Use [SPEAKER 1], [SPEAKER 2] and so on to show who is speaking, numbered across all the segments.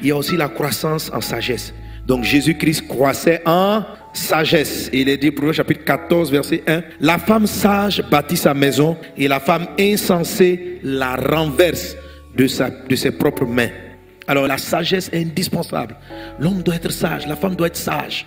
[SPEAKER 1] il y a aussi la croissance en sagesse. Donc Jésus-Christ croissait en sagesse. Et il est dit, Proverbe chapitre 14, verset 1, la femme sage bâtit sa maison et la femme insensée la renverse de ses propres mains. Alors la sagesse est indispensable. L'homme doit être sage, la femme doit être sage.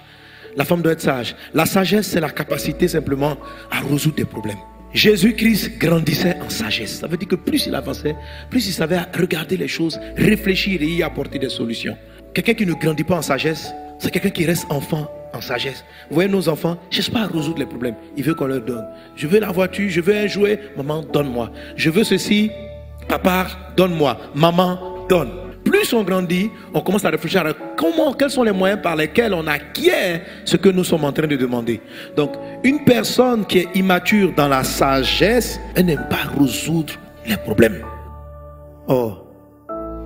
[SPEAKER 1] La femme doit être sage. La sagesse, c'est la capacité simplement à résoudre des problèmes. Jésus-Christ grandissait en sagesse. Ça veut dire que plus il avançait, plus il savait regarder les choses, réfléchir et y apporter des solutions. Quelqu'un qui ne grandit pas en sagesse, c'est quelqu'un qui reste enfant en sagesse. Vous voyez nos enfants, ne cherchent pas à résoudre les problèmes. Ils veulent qu'on leur donne. Je veux la voiture, je veux un jouet, maman, donne-moi. Je veux ceci, papa, donne-moi. Maman, donne. Plus on grandit, on commence à réfléchir à quels sont les moyens par lesquels on acquiert ce que nous sommes en train de demander. Donc, une personne qui est immature dans la sagesse, elle n'aime pas résoudre les problèmes. Or,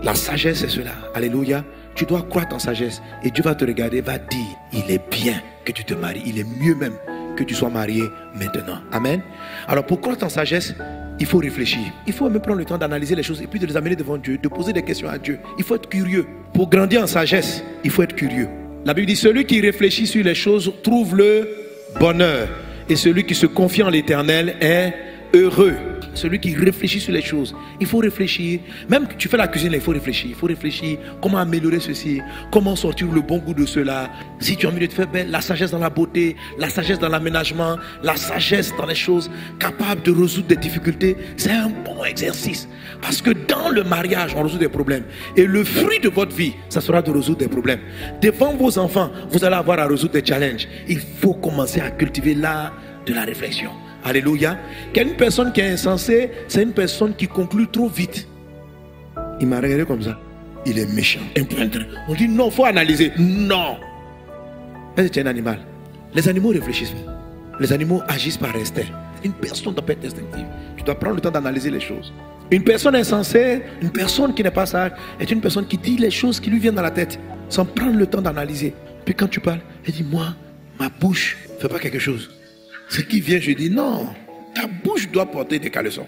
[SPEAKER 1] la sagesse, c'est cela. Alléluia. Tu dois croître en sagesse. Et Dieu va te regarder, va dire, il est bien que tu te maries. Il est mieux même que tu sois marié maintenant. Amen. Alors, pour croître en sagesse, il faut réfléchir. Il faut même prendre le temps d'analyser les choses et puis de les amener devant Dieu, de poser des questions à Dieu. Il faut être curieux. Pour grandir en sagesse, il faut être curieux. La Bible dit, celui qui réfléchit sur les choses trouve le bonheur. Et celui qui se confie en l'Éternel est heureux. Celui qui réfléchit sur les choses. Il faut réfléchir. Même que tu fais la cuisine, il faut réfléchir. Il faut réfléchir comment améliorer ceci, comment sortir le bon goût de cela. Si tu as envie de te faire belle, la sagesse dans la beauté, la sagesse dans l'aménagement, la sagesse dans les choses, capable de résoudre des difficultés, c'est un bon exercice. Parce que dans le mariage, on résout des problèmes. Et le fruit de votre vie, ça sera de résoudre des problèmes. Devant vos enfants, vous allez avoir à résoudre des challenges. Il faut commencer à cultiver l'art de la réflexion. Alléluia. Une personne qui est insensée, c'est une personne qui conclut trop vite. Il m'a regardé comme ça. Il est méchant. On dit non, il faut analyser. Non. Est-ce que tu es un animal? Les animaux réfléchissent. Les animaux agissent par instinct. Une personne doit être instinctive. Tu dois prendre le temps d'analyser les choses. Une personne insensée, une personne qui n'est pas sage, est une personne qui dit les choses qui lui viennent dans la tête sans prendre le temps d'analyser. Puis quand tu parles, elle dit moi, ma bouche ne fait pas quelque chose. Ce qui vient, je dis non, ta bouche doit porter des caleçons.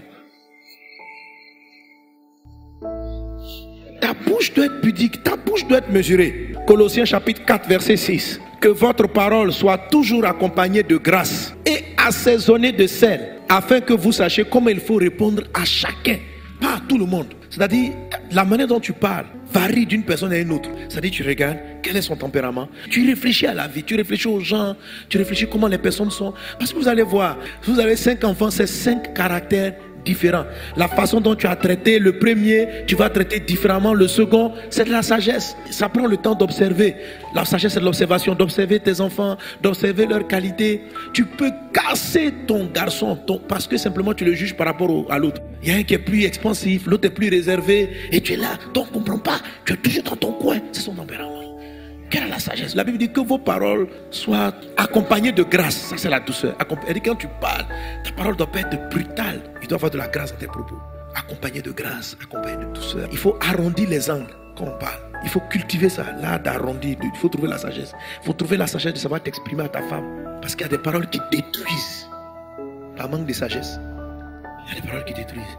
[SPEAKER 1] Ta bouche doit être pudique, ta bouche doit être mesurée. Colossiens chapitre 4, verset 6. Que votre parole soit toujours accompagnée de grâce et assaisonnée de sel, afin que vous sachiez comment il faut répondre à chacun, pas à tout le monde. C'est-à-dire, la manière dont tu parles varie d'une personne à une autre. C'est-à-dire, tu regardes quel est son tempérament. Tu réfléchis à la vie, tu réfléchis aux gens, tu réfléchis comment les personnes sont. Parce que vous allez voir, vous avez 5 enfants, c'est 5 caractères différents. La façon dont tu as traité le premier, tu vas traiter différemment le second. C'est de la sagesse. Ça prend le temps d'observer. La sagesse, c'est de l'observation, d'observer tes enfants, d'observer leurs qualités. Tu peux casser ton garçon parce que simplement tu le juges par rapport à l'autre. Il y a un qui est plus expansif, l'autre est plus réservé, et tu es là, tu ne comprends pas, tu es toujours dans ton coin. C'est son tempérament. Quelle est la sagesse? La Bible dit que vos paroles soient accompagnées de grâce. Ça, c'est la douceur. Elle dit quand tu parles, ta parole ne doit pas être brutale. Il doit y avoir de la grâce dans tes propos. Accompagné de grâce, accompagné de douceur. Il faut arrondir les angles quand on parle. Il faut cultiver ça, l'art d'arrondir. Il faut trouver la sagesse. Il faut trouver la sagesse de savoir t'exprimer à ta femme. Parce qu'il y a des paroles qui détruisent. Par manque de sagesse. Il y a des paroles qui détruisent.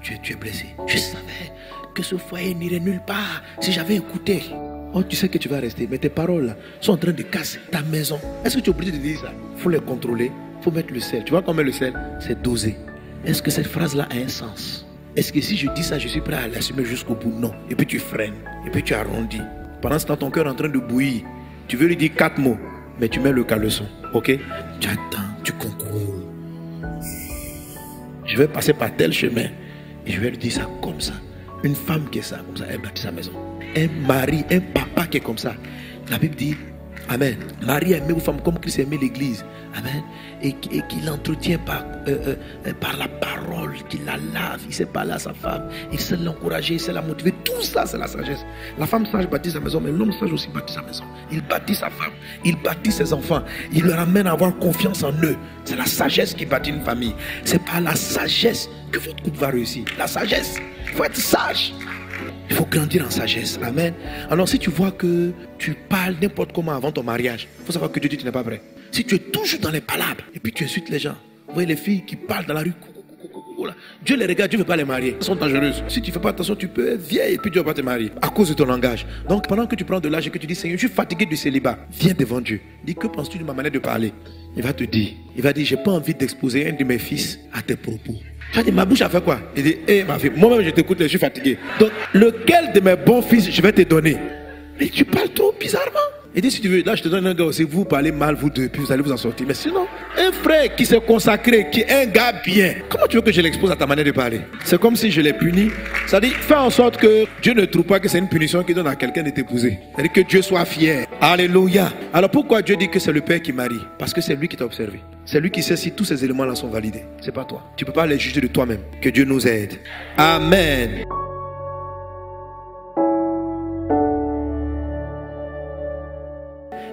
[SPEAKER 1] Tu es blessé. Je savais que ce foyer n'irait nulle part si j'avais écouté. Oh, tu sais que tu vas rester, mais tes paroles là sont en train de casser ta maison. Est-ce que tu es obligé de dire ça? Il faut les contrôler, il faut mettre le sel. Tu vois comment le sel? C'est dosé. Est-ce que cette phrase-là a un sens? Est-ce que si je dis ça, je suis prêt à l'assumer jusqu'au bout? Non. Et puis tu freines, et puis tu arrondis. Pendant ce temps, ton cœur est en train de bouillir. Tu veux lui dire 4 mots, mais tu mets le caleçon. Ok? Tu attends, tu contrôles. Je vais passer par tel chemin et je vais lui dire ça comme ça. Une femme qui est ça, comme ça, elle bâtit sa maison. Un mari, un papa qui est comme ça. La Bible dit, amen. Marie aimait vos femmes comme Christ aimait l'église. Amen. Et qui l'entretient par la parole, qui la lave. Il sait parler à sa femme. Il sait l'encourager, il sait la motiver. Tout ça, c'est la sagesse. La femme sage bâtit sa maison, mais l'homme sage aussi bâtit sa maison. Il bâtit sa femme. Il bâtit ses enfants. Il leur amène à avoir confiance en eux. C'est la sagesse qui bâtit une famille. C'est par la sagesse que votre couple va réussir. La sagesse. Il faut être sage. Il faut grandir en sagesse. Amen. Alors si tu vois que tu parles n'importe comment avant ton mariage, il faut savoir que Dieu dit que tu n'es pas prêt. Si tu es toujours dans les palabres et puis tu insultes les gens, vous voyez les filles qui parlent dans la rue, là. Dieu les regarde, Dieu ne veut pas les marier. Elles sont dangereuses. Si tu ne fais pas attention, tu peux être vieille et puis Dieu ne va pas te marier. À cause de ton langage. Donc pendant que tu prends de l'âge et que tu dis, Seigneur, je suis fatigué du célibat, viens devant Dieu. Dis, que penses-tu de ma manière de parler? Il va te dire, j'ai pas envie d'exposer un de mes fils à tes propos. Tu vas dire, ma bouche a fait quoi? Il dit, ma fille, moi-même je t'écoute, je suis fatigué. Donc, lequel de mes bons fils je vais te donner? Mais tu parles trop bizarrement. Il dit, si tu veux, là je te donne un gars aussi, vous parlez mal, vous deux, puis vous allez vous en sortir. Mais sinon, un frère qui s'est consacré, qui est un gars bien, comment tu veux que je l'expose à ta manière de parler? C'est comme si je l'ai puni. Ça dit, fais en sorte que Dieu ne trouve pas que c'est une punition qu'il donne à quelqu'un de t'épouser. C'est-à-dire que Dieu soit fier. Alléluia. Alors pourquoi Dieu dit que c'est le père qui marie? Parce que c'est lui qui t'a observé. C'est lui qui sait si tous ces éléments-là sont validés. C'est pas toi. Tu ne peux pas les juger de toi-même. Que Dieu nous aide. Amen.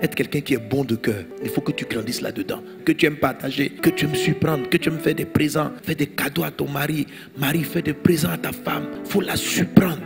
[SPEAKER 1] Être quelqu'un qui est bon de cœur, il faut que tu grandisses là-dedans, que tu aimes partager, que tu aimes surprendre, que tu aimes faire des présents, faire des cadeaux à ton mari. Mari, fais des présents à ta femme, il faut la surprendre.